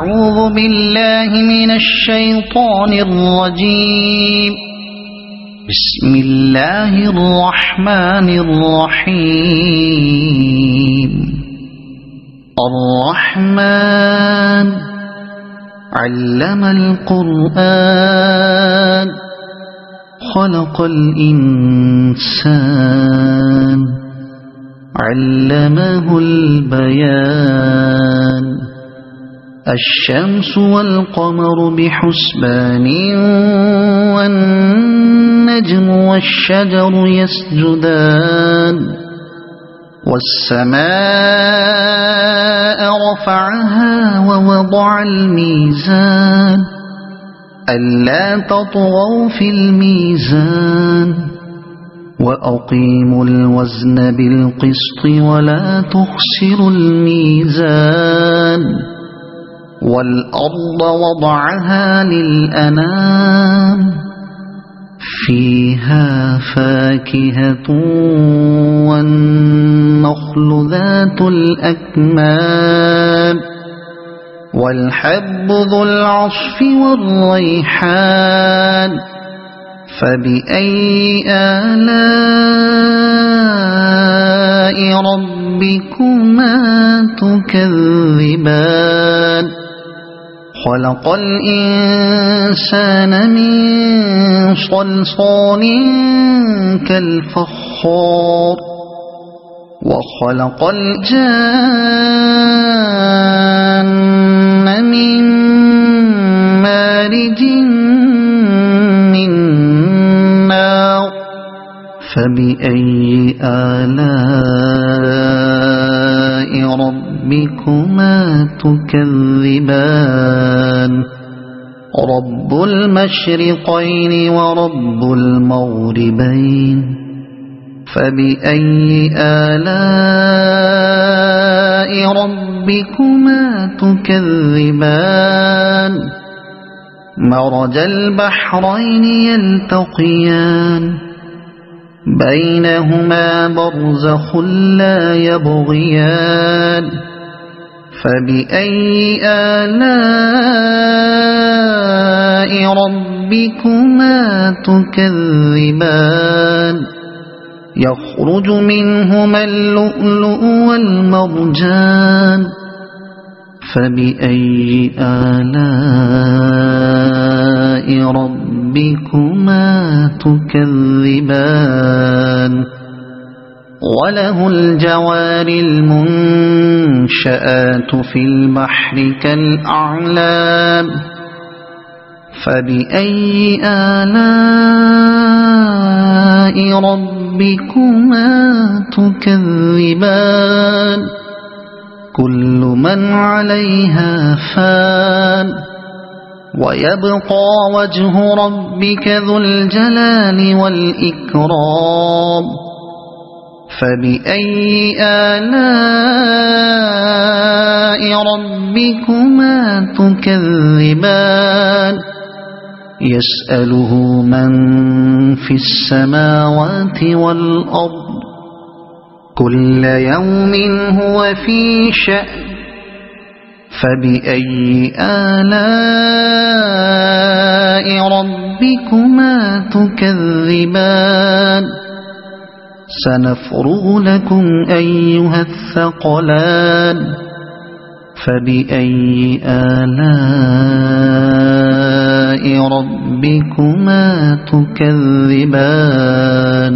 أعوذ بالله من الشيطان الرجيم. بسم الله الرحمن الرحيم. الرحمن علم القرآن خلق الإنسان علمه البيان. الشمس والقمر بحسبان والنجم والشجر يسجدان. والسماء رفعها ووضع الميزان ألا تطغوا في الميزان وأقيموا الوزن بالقسط ولا تخسروا الميزان. والأرض وضعها للأنام فيها فاكهة والنخل ذات الأكمام والحب ذو العصف والريحان. فبأي آلاء ربكما تكذبان. خلق الإنسان من صلصال كالفخار وخلق الجان من مارج من نار. فبأي آلاء ربكما تكذبان. رب المشرقين ورب المغربين. فبأي آلاء ربكما تكذبان. مرج البحرين يلتقيان بينهما برزخ لا يبغيان. فبأي آلاء ربكما تكذبان. يخرج منهما اللؤلؤ والمرجان. فبأي آلاء ربكما تكذبان. وله الجوار المنشآت في البحر كالأعلام. فبأي آلاء ربكما تكذبان. كل من عليها فان ويبقى وجه ربك ذو الجلال والإكرام. فبأي آلاء ربكما تكذبان. يسأله من في السماوات والأرض كل يوم هو في شأن. فبأي آلاء ربكما تكذبان. سنفرغ لكم أيها الثقلان. فبأي آلاء ربكما تكذبان.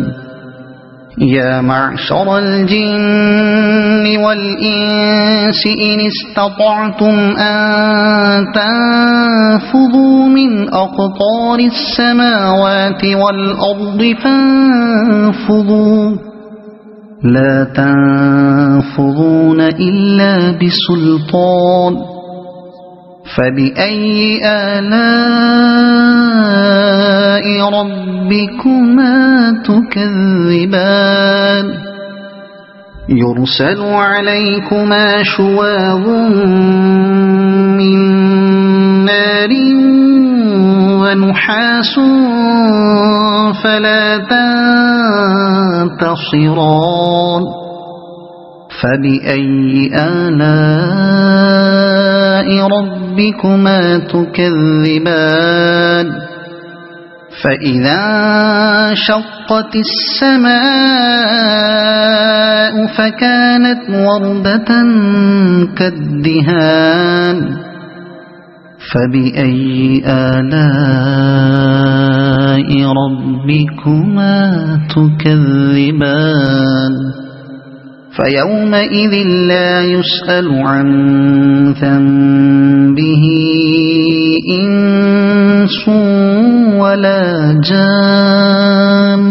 يا معشر الجن والإنس إن استطعتم أن تنفذوا من أقطار السماوات والأرض فانفذوا لا تنفذون إلا بسلطان. فبأي آلاء ربكما تكذبان. يرسل عليكما شواظ من نار ونحاس فلا تنتصران. فبأي آلاء ربكما ربكما تكذبان فإذا انشقت السماء فكانت وردة كالدهان فبأي آلاء ربكما تكذبان فيومئذ لا يسأل عن ذنبه إنس ولا جان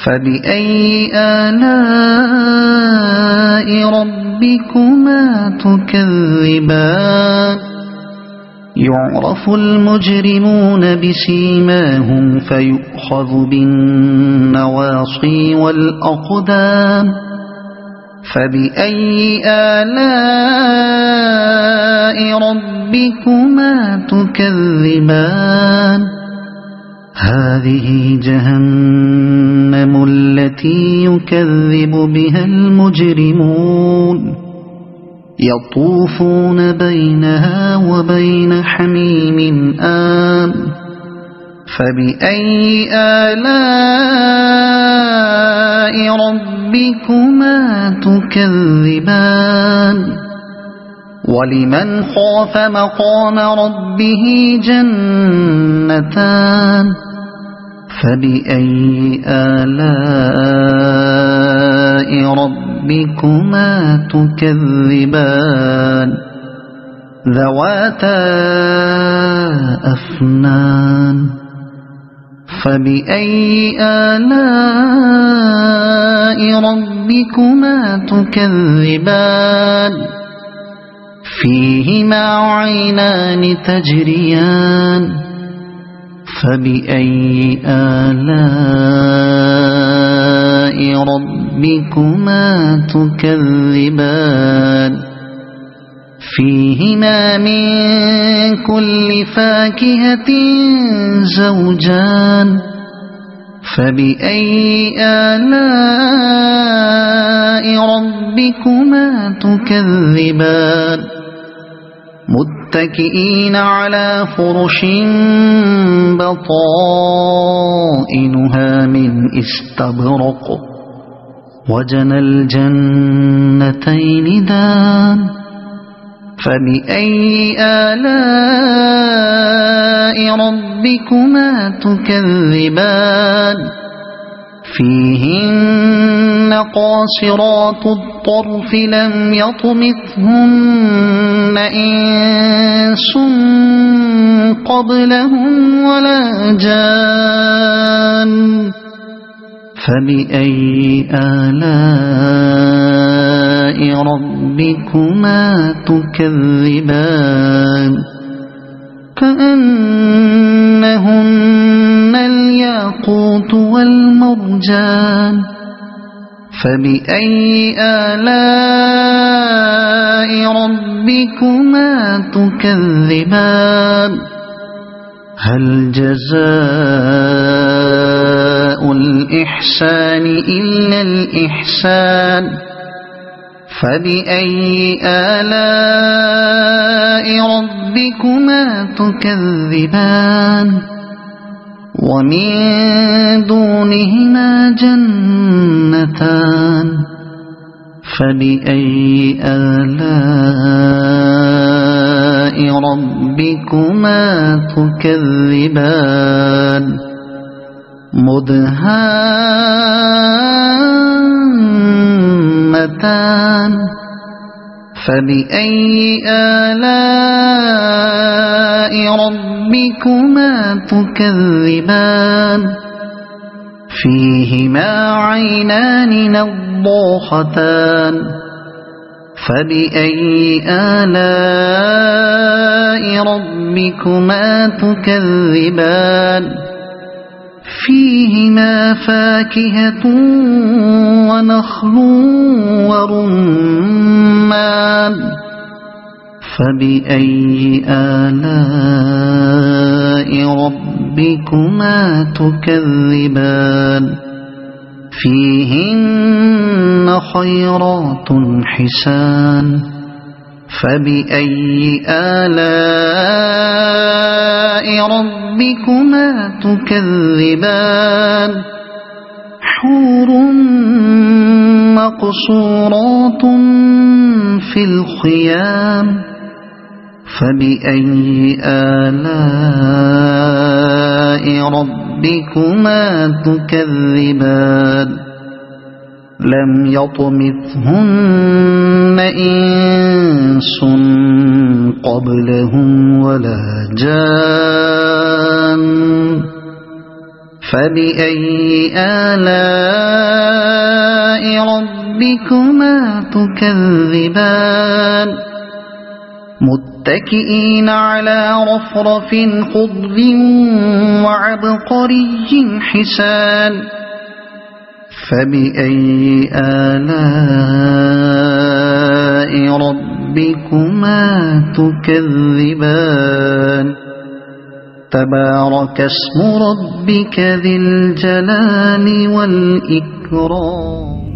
فبأي آلاء ربكما تكذبان يعرف المجرمون بسيماهم فيؤخذ بالنواصي والأقدام فبأي آلاء ربكما تكذبان هذه جهنم التي يكذب بها المجرمون يطوفون بينها وبين حميم آن فبأي آلاء ربكما تكذبان ولمن خاف مقام ربه جنتان فبأي آلاء ربكما تكذبان ذواتا أفنان فبأي آلاء ربكما تكذبان فيهما عينان تجريان فبأي آلاء ربكما تكذبان فيهما من كل فاكهة زوجان فبأي آلاء ربكما تكذبان متكئين على فرش بطائنها من استبرق وجنى الجنتين دان فبأي آلاء ربكما تكذبان فيهن قاصرات الطرف لم يطمثهن إنس قبلهم ولا جان فبأي آلاء ربكما تكذبان كأنهن الياقوت والمرجان فبأي آلاء ربكما تكذبان هل جزاء الإحسان إلا الإحسان فبأي آلاء ربكما تكذبان ومن دونهما جنتان فبأي آلاء ربكما تكذبان مدهامتان فبأي آلاء ربكما تكذبان فيهما عينان نضاختان فبأي آلاء ربكما تكذبان فيهما فاكهة ونخل ورمان فبأي آلاء ربكما تكذبان فيهن خيرات حسان فبأي آلاء ربكما تكذبان حور مقصورات في الخيام فبأي آلاء ربكما تكذبان لم يطمثهن إنس قبلهم ولا جان فبأي آلاء ربكما تكذبان متكئين على رفرف خضر وعبقري حسان فبأي آلاء ربكما تكذبان تبارك اسم ربك ذي الجلال والإكرام